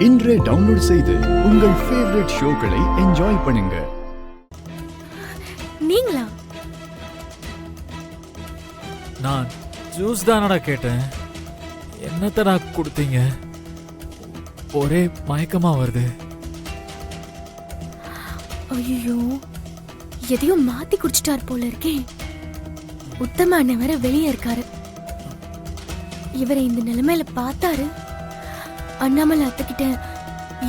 இன்றே டவுன்லோட் செய்து உங்கள் ஃபேவரட் ஷோக்களை என்ஜாய் பண்ணுங்க. நீங்களா? நான் ஜூஸ் தானடா கேட்டேன். என்னத்தடா கொடுத்தீங்க? ஒரே மயக்கமா வருது. ஐயோ, எதையோ மாத்தி குடிச்சிட்டார் போல இருக்கே. உத்தம அண்ணன் வேற வெளியே இருக்காரு. இவரை இந்த நிலைமையில பார்த்தாரு, அண்ணாமலை அத்தைக்கிட்ட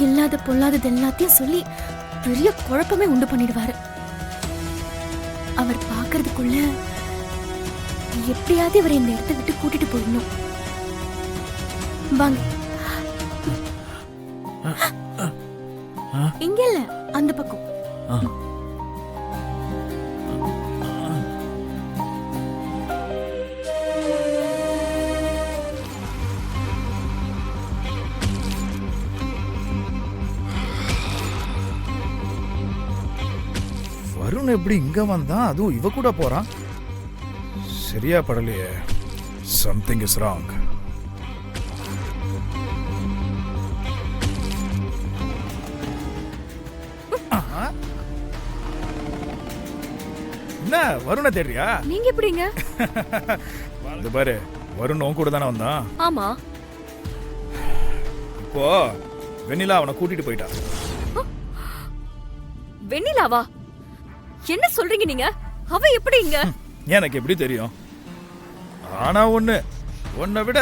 இல்லாத பொல்லாதது எல்லாத்தையும் சொல்லி பெரிய குழப்பமே உண்டு பண்ணிடுவாரு. அவர் பாக்குறதுக்குள்ள எப்படியாவது இவரை இந்த இடத்தை விட்டு கூட்டிட்டு போயிடணும். வாங்க. இங்க இல்ல, அந்த பக்கம். வருண் எப்படி இங்க வந்தான்? அதுவும் இவ கூட போறான். சரியா படலையே. Something is wrong. என்ன வருண தேடுறியா? நீங்க எப்படிங்க? இது பாரு, வருண் உன் கூட தானே வந்தான். ஆமா. இப்போ வெண்ணிலா அவனை கூட்டிட்டு போயிட்டா. வெண்ணிலாவா? என்ன சொல்றீங்க நீங்க? அவ எப்படி இங்க? எனக்கு எப்படி தெரியும்? ஆனா உன்னை விட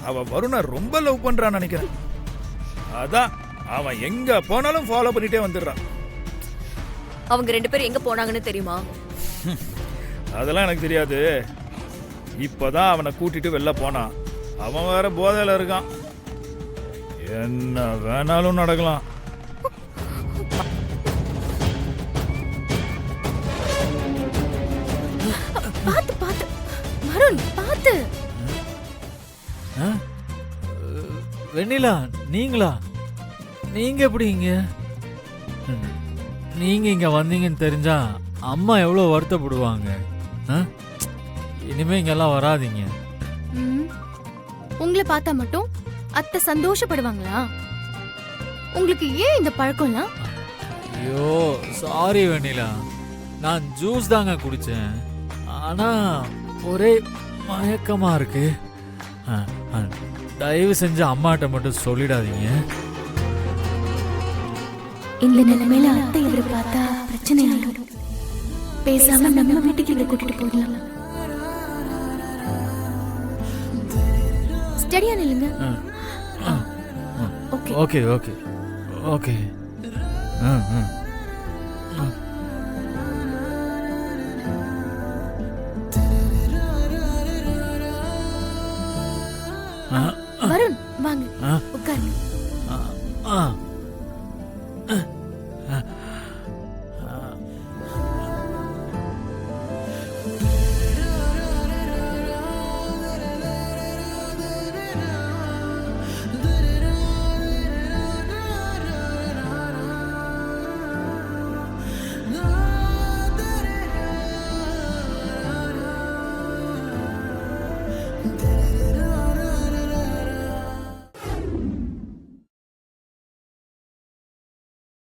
அவ வருண ரொம்ப லவ் பண்றான்னு நினைக்கிறேன். அதான் அவன் எங்க போனாலும் ஃபாலோ பண்ணிட்டே வந்துடுறான். அவங்க ரெண்டு பேரும் எங்க போனாங்கன்னு தெரியுமா? அதெல்லாம் எனக்கு தெரியாது. இப்பதான் அவனை கூட்டிட்டு வெளில போனான். அவன் வேற போதையில இருக்கான். என்ன வேணாலும் நடக்கலாம். பாத்து பாத்து வருண், பாத்து. வெண்ணிலா, நீங்களா? நீங்க எப்படி இங்க? நீங்க இங்க வந்தீங்கன்னு தெரிஞ்சா அம்மா எவ்வளவு வருத்தப்படுவாங்க. இனிமே இங்கெல்லாம் வராதீங்க. உங்களை பார்த்தா மட்டும் அத்தை சந்தோஷப்படுவாங்களா? உங்களுக்கு ஏன் இந்த பழக்கம்லாம்? ஐயோ சாரி வெண்ணிலா, நான் ஜூஸ் தாங்க குடிச்சேன். ஆனா ஒரே மயக்கமா இருக்கு. தயவு செஞ்சு அம்மாட்ட மட்டும் சொல்லிடாதீங்க. இந்த நிலைமையில அத்தை இவரை பார்த்தா பிரச்சனை ஆயிடும். பேசாம நம்ம வீட்டுக்கு இவரை கூட்டிட்டு போகலாம். ஸ்டடியா நில்லுங்க. Okay okay okay okay. Varun வாங்க, உட்காருங்க.